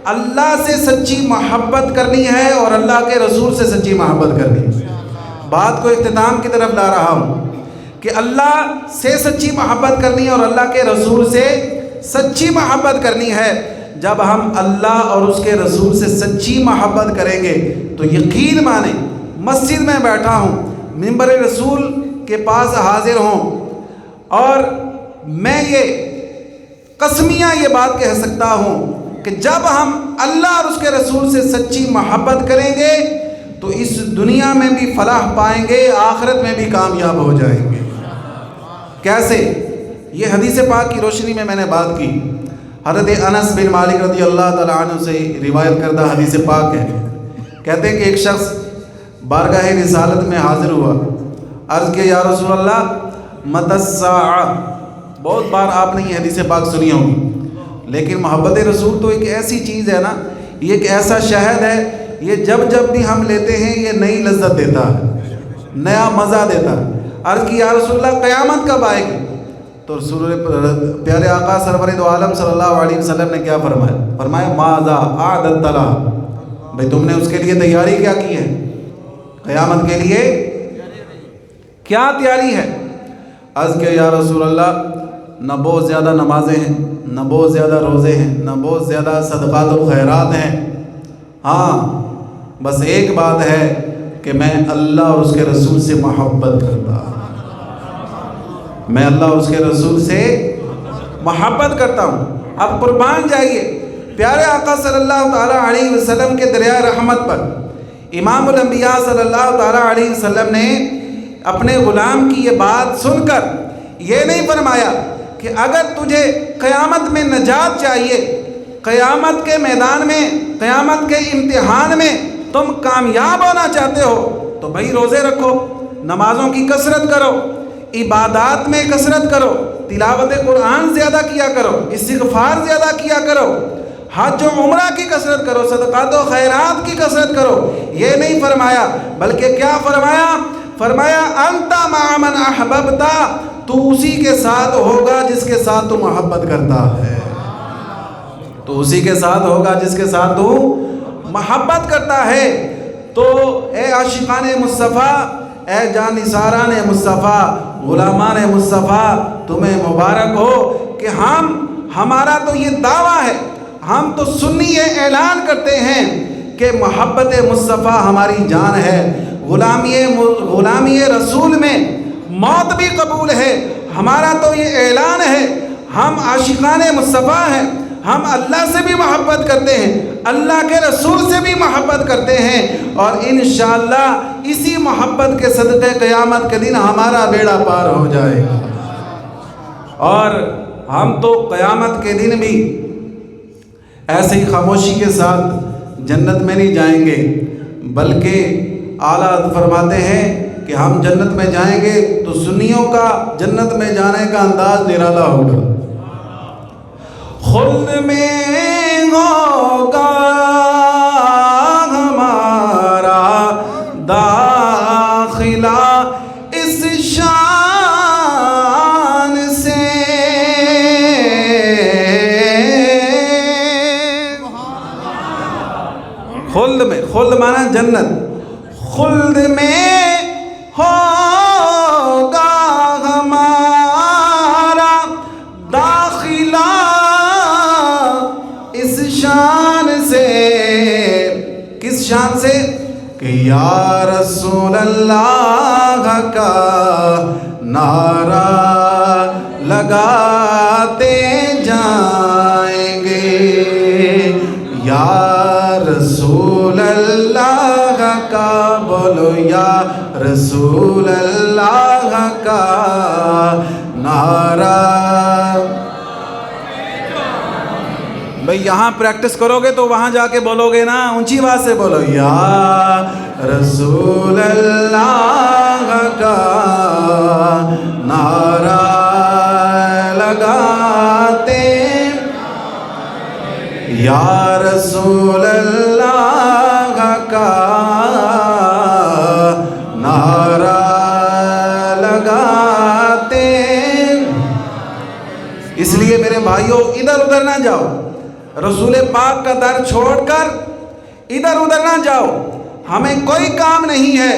اللہ سے سچی محبت کرنی ہے اور اللہ کے رسول سے سچی محبت کرنی ہے۔ بات کو اختتام کی طرف لا رہا ہوں کہ اللہ سے سچی محبت کرنی ہے اور اللہ کے رسول سے سچی محبت کرنی ہے. جب ہم اللہ اور اس کے رسول سے سچی محبت کریں گے تو یقین مانیں مسجد میں بیٹھا ہوں, منبر رسول کے پاس حاضر ہوں اور میں یہ قسمیاں یہ بات کہہ سکتا ہوں کہ جب ہم اللہ اور اس کے رسول سے سچی محبت کریں گے تو اس دنیا میں بھی فلاح پائیں گے, آخرت میں بھی کامیاب ہو جائیں گے. کیسے؟ یہ حدیث پاک کی روشنی میں نے بات کی. حضرت انس بن مالک رضی اللہ تعالیٰ عنہ سے روایت کردہ حدیث پاک ہے. کہتے ہیں کہ ایک شخص بارگاہ رسالت میں حاضر ہوا, عرض کیا یا رسول اللہ متی الساعہ. بہت بار آپ نے یہ حدیث پاک سنی ہوگی, لیکن محبت رسول تو ایک ایسی چیز ہے نا, یہ ایک ایسا شہد ہے, یہ جب بھی ہم لیتے ہیں یہ نئی لذت دیتا ہے, نیا مزہ دیتا ہے. عرض کی یا رسول اللہ قیامت کب آئے گی؟ تو رسول پیارے آقا سرور دو عالم صلی اللہ علیہ وسلم نے کیا فرمایا؟ فرمایا ماذا اعددت لها, بھئی تم نے اس کے لیے تیاری کیا کی ہے؟ قیامت کے لیے کیا تیاری ہے؟ عرض کہ یا رسول اللہ نہ بہت زیادہ نمازیں ہیں, نہ بہت زیادہ روزے ہیں, نہ بہت زیادہ صدقات و خیرات ہیں, ہاں بس ایک بات ہے کہ میں اللہ اور اس کے رسول سے محبت کرتا ہوں. میں اللہ اور اس کے رسول سے محبت کرتا ہوں. اب قربان جائیے پیارے آقا صلی اللہ تعالیٰ علیہ وسلم کے دریائے رحمت پر امام الانبیاء صلی اللہ تعالیٰ علیہ وسلم نے اپنے غلام کی یہ بات سن کر یہ نہیں فرمایا کہ اگر تجھے قیامت میں نجات چاہیے, قیامت کے میدان میں, قیامت کے امتحان میں تم کامیاب ہونا چاہتے ہو تو بھائی روزے رکھو, نمازوں کی کثرت کرو, عبادات میں کثرت کرو, تلاوت قرآن زیادہ کیا کرو, استغفار زیادہ کیا کرو, حج و عمرہ کی کثرت کرو, صدقات و خیرات کی کثرت کرو. یہ نہیں فرمایا, بلکہ کیا فرمایا؟ فرمایا انت مع من احببتا, تو اسی کے ساتھ ہوگا جس کے ساتھ تو محبت کرتا ہے, تو اسی کے ساتھ ہوگا جس کے ساتھ تو محبت کرتا ہے. تو اے عاشقان مصطفیٰ, اے جانثاران مصطفیٰ, غلامان مصطفیٰ, تمہیں مبارک ہو کہ ہمارا تو یہ دعویٰ ہے, ہم تو سنی یہ اعلان کرتے ہیں کہ محبت مصطفیٰ ہماری جان ہے, غلامی رسول میں موت بھی قبول ہے. ہمارا تو یہ اعلان ہے, ہم عاشقان مصطفیٰ ہیں, ہم اللہ سے بھی محبت کرتے ہیں, اللہ کے رسول سے بھی محبت کرتے ہیں, اور انشاءاللہ اسی محبت کے صدقے قیامت کے دن ہمارا بیڑا پار ہو جائے گا. اور ہم تو قیامت کے دن بھی ایسے ہی خاموشی کے ساتھ جنت میں نہیں جائیں گے, بلکہ اعلیٰ فرماتے ہیں کہ ہم جنت میں جائیں گے تو سنیوں کا جنت میں جانے کا انداز نرالا ہوگا. خلد میں ہوگا ہمارا داخلہ اس شان سے, خلد میں, خلد مانا جنت, خلد میں ہوگا ہمارا داخلہ اس شان سے. کس شان سے؟ کہ یا رسول اللہ کا نعرہ لگاتے جائیں گے, یا رسول اللہ کا, بولو یا رسول اللہ کا نعرہ. بھئی یہاں پریکٹس کرو گے تو وہاں جا کے بولو گے نا, اونچی آواز سے بولو یا رسول اللہ کا نعرہ لگاتے, یا رسول اللہ کا نعرہ لگاتے. اس لیے میرے بھائیوں ادھر ادھر نہ جاؤ, رسول پاک کا در چھوڑ کر ادھر ادھر نہ جاؤ. ہمیں کوئی کام نہیں ہے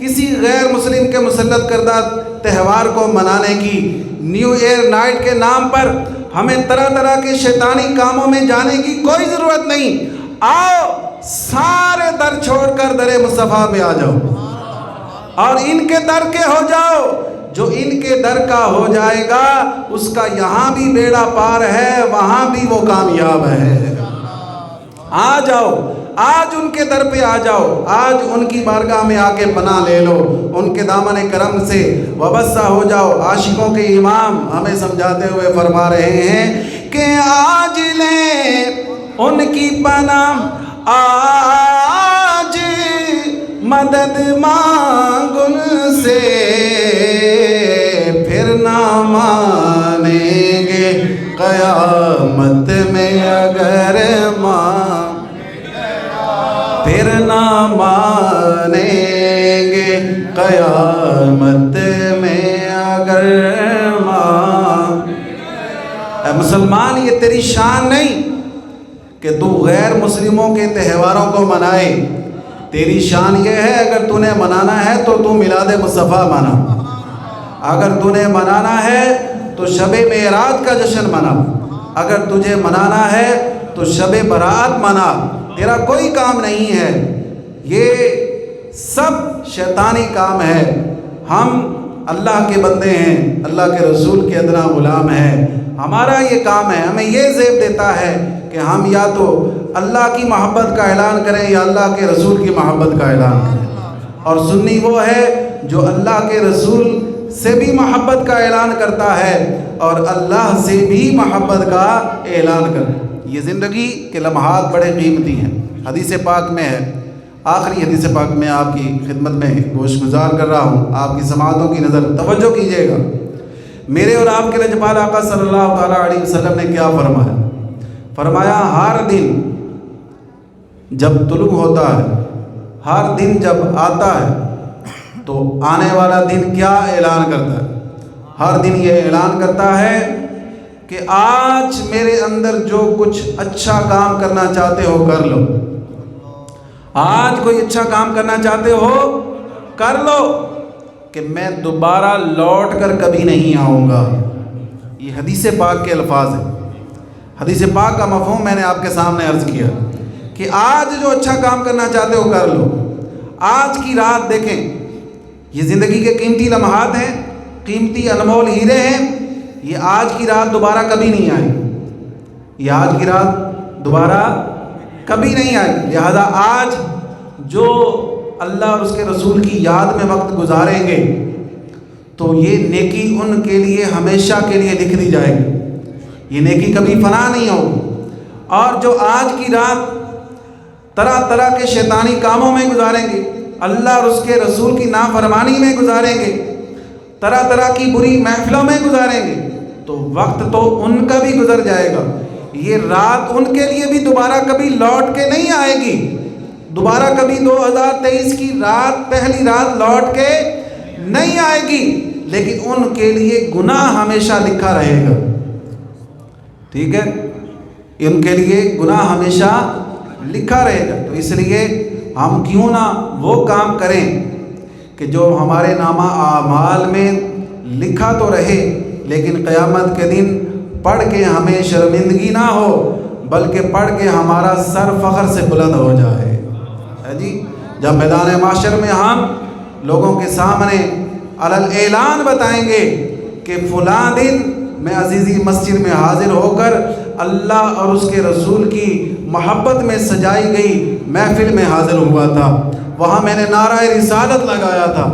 کسی غیر مسلم کے مسلط کردہ تہوار کو منانے کی، نیو ایئر نائٹ کے نام پر ہمیں طرح طرح کے شیطانی کاموں میں جانے کی کوئی ضرورت نہیں۔ آؤ سارے در چھوڑ کر در مصطفیٰ پہ آ جاؤ اور ان کے در کے ہو جاؤ۔ جو ان کے در کا ہو جائے گا اس کا یہاں بھی بیڑا پار ہے، وہاں بھی وہ کامیاب ہے۔ آ جاؤ، آج ان کے در پہ آ جاؤ، آج ان کی بارگاہ میں آ کے پناہ لے لو، ان کے دامن کرم سے وابستہ ہو جاؤ۔ عاشقوں کے امام ہمیں سمجھاتے ہوئے فرما رہے ہیں کہ آج لیں ان کی پناہ، آج مدد مانگ ان سے، پھر نہ مانیں گے قیامت میں اگر پھر نہ مانیں گے قیامت میں اگر اے مسلمان، یہ تیری شان نہیں کہ تو غیر مسلموں کے تہواروں کو منائے، تیری شان یہ ہے اگر تو نے منانا ہے تو تو میلاد مصطفیٰ منا، اگر تو نے منانا ہے تو شب معراج کا جشن منا، اگر تجھے منانا ہے تو شب برات منا۔ تیرا کوئی کام نہیں ہے، یہ سب شیطانی کام ہے۔ ہم اللہ کے بندے ہیں، اللہ کے رسول کے ادنا غلام ہیں۔ ہمارا یہ کام ہے، ہمیں یہ زیب دیتا ہے کہ ہم یا تو اللہ کی محبت کا اعلان کریں یا اللہ کے رسول کی محبت کا اعلان کریں۔ اور سنی وہ ہے جو اللہ کے رسول سے بھی محبت کا اعلان کرتا ہے اور اللہ سے بھی محبت کا اعلان کرتا ہے۔ یہ زندگی کے لمحات بڑے قیمتی ہیں۔ حدیث پاک میں ہے، آخری حدیث پاک میں آپ کی خدمت میں گوش گزار کر رہا ہوں، آپ کی سماعتوں کی نظر توجہ کیجیے گا۔ میرے اور آپ کے لجپال آقا صلی اللہ تعالیٰ علیہ وسلم نے کیا فرمایا؟ فرمایا ہر دن جب طلوع ہوتا ہے، ہر دن جب آتا ہے تو آنے والا دن کیا اعلان کرتا ہے؟ ہر دن یہ اعلان کرتا ہے کہ آج میرے اندر جو کچھ اچھا کام کرنا چاہتے ہو کر لو، آج کوئی اچھا کام کرنا چاہتے ہو کر لو، کہ میں دوبارہ لوٹ کر کبھی نہیں آؤں گا۔ یہ حدیث پاک کے الفاظ ہیں۔ حدیث پاک کا مفہوم میں نے آپ کے سامنے عرض کیا کہ آج جو اچھا کام کرنا چاہتے ہو کر لو۔ آج کی رات دیکھیں، یہ زندگی کے قیمتی لمحات ہیں، قیمتی انمول ہیرے ہیں۔ یہ آج کی رات دوبارہ کبھی نہیں آئے، یہ آج کی رات دوبارہ کبھی نہیں آئے۔ لہذا آج جو اللہ اور اس کے رسول کی یاد میں وقت گزاریں گے تو یہ نیکی ان کے لیے ہمیشہ کے لیے لکھ دی جائے گی، یہ نیکی کبھی فنا نہیں ہوگی۔ اور جو آج کی رات طرح طرح کے شیطانی کاموں میں گزاریں گے، اللہ اور اس کے رسول کی نافرمانی میں گزاریں گے، طرح طرح کی بری محفلوں میں گزاریں گے، تو وقت تو ان کا بھی گزر جائے گا۔ یہ رات ان کے لیے بھی دوبارہ کبھی لوٹ کے نہیں آئے گی، دوبارہ کبھی 2023 کی رات، پہلی رات لوٹ کے نہیں آئے گی، لیکن ان کے لیے گناہ ہمیشہ لکھا رہے گا۔ ٹھیک ہے، ان کے لیے گناہ ہمیشہ لکھا رہے گا۔ تو اس لیے ہم کیوں نہ وہ کام کریں کہ جو ہمارے نامہ اعمال میں لکھا تو رہے، لیکن قیامت کے دن پڑھ کے ہمیں شرمندگی نہ ہو، بلکہ پڑھ کے ہمارا سر فخر سے بلند ہو جائے۔ جی جب میدان معاشر میں ہم لوگوں کے سامنے علی اعلان بتائیں گے کہ فلاں دن میں عزیزی مسجد میں حاضر ہو کر اللہ اور اس کے رسول کی محبت میں سجائی گئی محفل میں حاضر ہوا تھا، وہاں میں نے نعرہ رسالت لگایا تھا،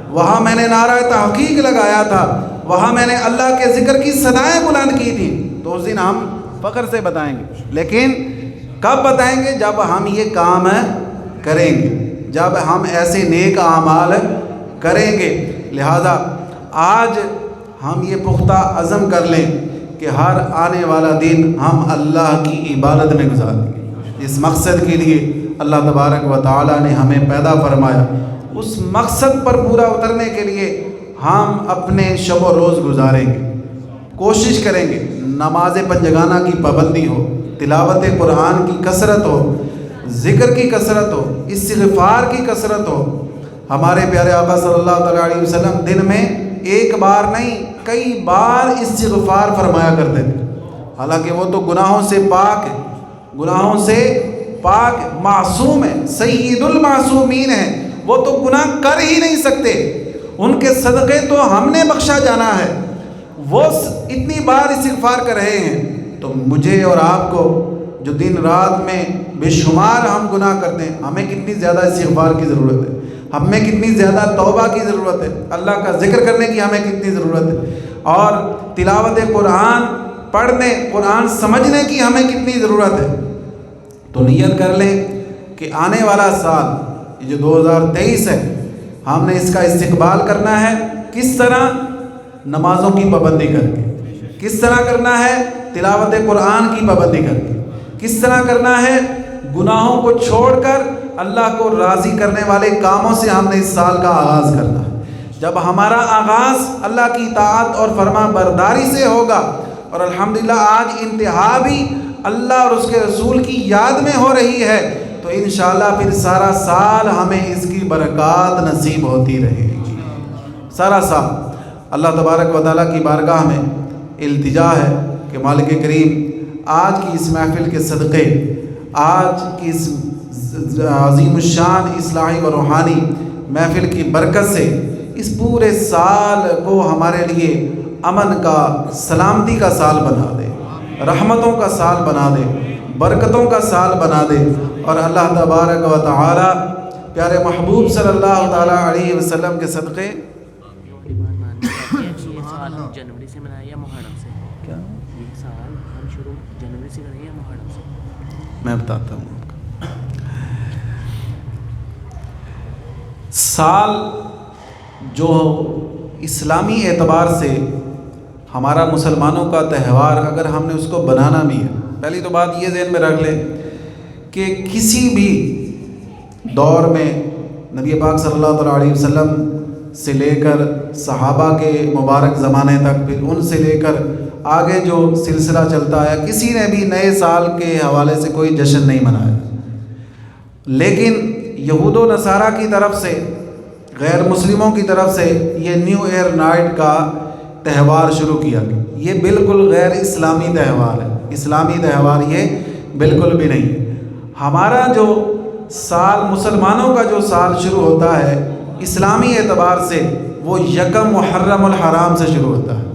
وہاں میں نے نعرہ تحقیق لگایا تھا، وہاں میں نے اللہ کے ذکر کی صدائیں بلند کی تھی، تو اس دن ہم فخر سے بتائیں گے۔ لیکن کب بتائیں گے؟ جب ہم یہ کام کریں گے، جب ہم ایسے نیک اعمال کریں گے۔ لہذا آج ہم یہ پختہ عزم کر لیں کہ ہر آنے والا دن ہم اللہ کی عبادت میں گزاریں گے۔ اس مقصد کے لیے اللہ تبارک و تعالی نے ہمیں پیدا فرمایا، اس مقصد پر پورا اترنے کے لیے ہم اپنے شب و روز گزاریں گے، کوشش کریں گے، نماز پنجگانہ کی پابندی ہو، تلاوت قرآن کی کثرت ہو، ذکر کی کثرت ہو، استغفار کی کثرت ہو، ہمارے پیارے آقا صلی اللہ تعالیٰ علیہ وسلم دن میں ایک بار نہیں کئی بار استغفار فرمایا کرتے تھے، حالانکہ وہ تو گناہوں سے پاک ہے، گناہوں سے پاک معصوم ہے، سید المعصومین ہے، وہ تو گناہ کر ہی نہیں سکتے، ان کے صدقے تو ہم نے بخشا جانا ہے، وہ اتنی بار استغفار کر رہے ہیں، تو مجھے اور آپ کو جو دن رات میں بے شمار ہم گناہ کرتے ہیں، ہمیں کتنی زیادہ استغفار کی ضرورت ہے، ہمیں کتنی زیادہ توبہ کی ضرورت ہے، اللہ کا ذکر کرنے کی ہمیں کتنی ضرورت ہے، اور تلاوت قرآن پڑھنے، قرآن سمجھنے کی ہمیں کتنی ضرورت ہے۔ تو نیت کر لیں کہ آنے والا سال یہ جو 2023 ہے، ہم نے اس کا استقبال کرنا ہے، کس طرح؟ نمازوں کی پابندی کر کے، کس طرح کرنا ہے؟ تلاوت قرآن کی پابندی کر کے، کس طرح کرنا ہے؟ گناہوں کو چھوڑ کر اللہ کو راضی کرنے والے کاموں سے ہم نے اس سال کا آغاز کرنا ہے۔ جب ہمارا آغاز اللہ کی اطاعت اور فرما برداری سے ہوگا، اور الحمدللہ آج انتہا بھی اللہ اور اس کے رسول کی یاد میں ہو رہی ہے، تو انشاءاللہ پھر سارا سال ہمیں اس کی برکات نصیب ہوتی رہے گی، سارا سال۔ اللہ تبارک و تعالیٰ کی بارگاہ میں التجا ہے کہ مالک کریم آج کی اس محفل کے صدقے، آج کی اس عظیم الشان اصلاحی و روحانی محفل کی برکت سے اس پورے سال کو ہمارے لیے امن کا، سلامتی کا سال بنا دے، رحمتوں کا سال بنا دے، برکتوں کا سال بنا دے، اور اللہ تبارک و تعالی پیارے محبوب صلی اللہ تعالیٰ علیہ وسلم کے صدقے جنوری سے منائے یا محرم سے؟ کیا یہ سال ہم شروع جنوری سے کریں یا محرم سے؟ میں بتاتا ہوں آپ کو۔ سال جو اسلامی اعتبار سے ہمارا مسلمانوں کا تہوار، اگر ہم نے اس کو بنانا بھی ہے، پہلی تو بات یہ ذہن میں رکھ لیں کہ کسی بھی دور میں نبی پاک صلی اللہ تعالیٰ علیہ وسلم سے لے کر صحابہ کے مبارک زمانے تک، پھر ان سے لے کر آگے جو سلسلہ چلتا ہے، کسی نے بھی نئے سال کے حوالے سے کوئی جشن نہیں منایا، لیکن یہود و نصارہ کی طرف سے، غیر مسلموں کی طرف سے یہ نیو ایئر نائٹ کا تہوار شروع کیا گیا۔ یہ بالکل غیر اسلامی تہوار ہے، اسلامی تہوار یہ بالکل بھی نہیں۔ ہمارا جو سال، مسلمانوں کا جو سال شروع ہوتا ہے اسلامی اعتبار سے، وہ یکم محرم الحرام سے شروع ہوتا ہے۔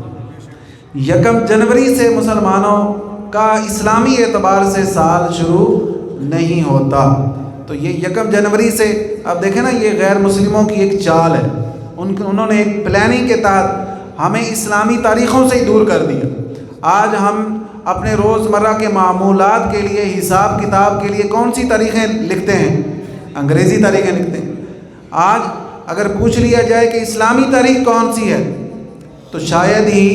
یکم جنوری سے مسلمانوں کا اسلامی اعتبار سے سال شروع نہیں ہوتا۔ تو یہ یکم جنوری سے، اب دیکھیں نا، یہ غیر مسلموں کی ایک چال ہے، انہوں نے ایک پلاننگ کے تحت ہمیں اسلامی تاریخوں سے ہی دور کر دیا۔ آج ہم اپنے روزمرہ کے معمولات کے لیے، حساب کتاب کے لیے کون سی تاریخیں لکھتے ہیں؟ انگریزی تاریخیں لکھتے ہیں۔ آج اگر پوچھ لیا جائے کہ اسلامی تاریخ کون سی ہے، تو شاید ہی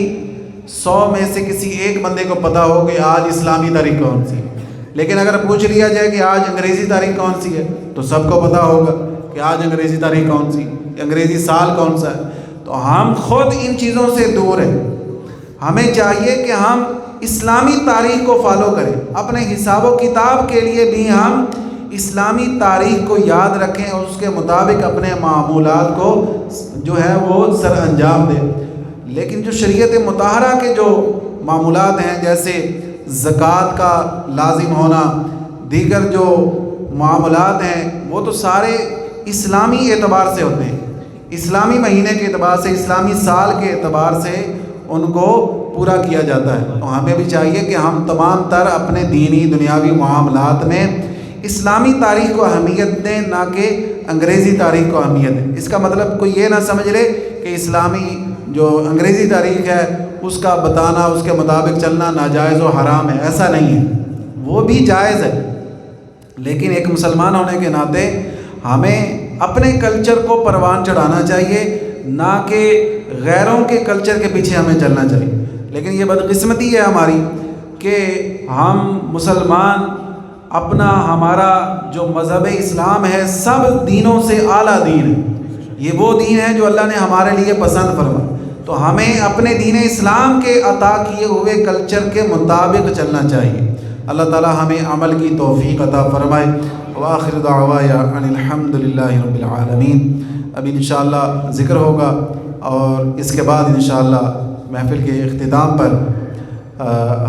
100 میں سے کسی ایک بندے کو پتہ ہو کہ آج اسلامی تاریخ کون سی ہے۔ لیکن اگر پوچھ لیا جائے کہ آج انگریزی تاریخ کون سی ہے، تو سب کو پتہ ہوگا کہ آج انگریزی تاریخ کون سی، انگریزی سال کون سا ہے۔ تو ہم خود ان چیزوں سے دور ہیں۔ ہمیں چاہیے کہ ہم اسلامی تاریخ کو فالو کریں، اپنے حساب و کتاب کے لیے بھی ہم اسلامی تاریخ کو یاد رکھیں اور اس کے مطابق اپنے معمولات کو جو ہے وہ سر انجام دیں۔ لیکن جو شریعت مطہرہ کے جو معمولات ہیں، جیسے زکوٰۃ کا لازم ہونا، دیگر جو معاملات ہیں، وہ تو سارے اسلامی اعتبار سے ہوتے ہیں، اسلامی مہینے کے اعتبار سے، اسلامی سال کے اعتبار سے ان کو پورا کیا جاتا ہے۔ تو ہمیں بھی چاہیے کہ ہم تمام تر اپنے دینی دنیاوی معاملات میں اسلامی تاریخ کو اہمیت دیں، نہ کہ انگریزی تاریخ کو اہمیت دیں۔ اس کا مطلب کوئی یہ نہ سمجھ لے کہ اسلامی جو انگریزی تاریخ ہے اس کا بتانا، اس کے مطابق چلنا ناجائز و حرام ہے، ایسا نہیں ہے، وہ بھی جائز ہے۔ لیکن ایک مسلمان ہونے کے ناطے ہمیں اپنے کلچر کو پروان چڑھانا چاہیے، نہ کہ غیروں کے کلچر کے پیچھے ہمیں چلنا چاہیے۔ لیکن یہ بدقسمتی ہے ہماری کہ ہم مسلمان اپنا، ہمارا جو مذہب اسلام ہے سب دینوں سے اعلیٰ دین ہے، یہ وہ دین ہے جو اللہ نے ہمارے لیے پسند فرمایا۔ تو ہمیں اپنے دین اسلام کے عطا کیے ہوئے کلچر کے مطابق چلنا چاہیے۔ اللہ تعالی ہمیں عمل کی توفیق عطا فرمائے۔ وآخر دعوایا ان الحمد للہ رب العالمین۔ ابھی انشاءاللہ ذکر ہوگا، اور اس کے بعد انشاءاللہ محفل کے اختتام پر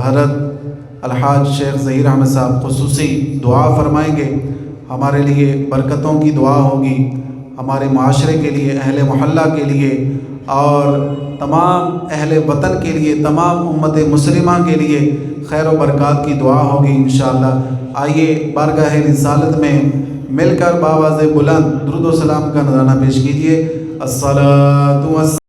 حضرت الحاج شیخ ظہیر احمد صاحب خصوصی دعا فرمائیں گے. ہمارے لیے برکتوں کی دعا ہوگی، ہمارے معاشرے کے لیے، اہل محلہ کے لیے، اور تمام اہل وطن کے لیے، تمام امت مسلمہ کے لیے خیر و برکات کی دعا ہوگی انشاءاللہ. آئیے بارگاہ رسالت میں مل کر بآواز بلند درود و سلام کا نذرانہ پیش کیجیے. الصلاۃ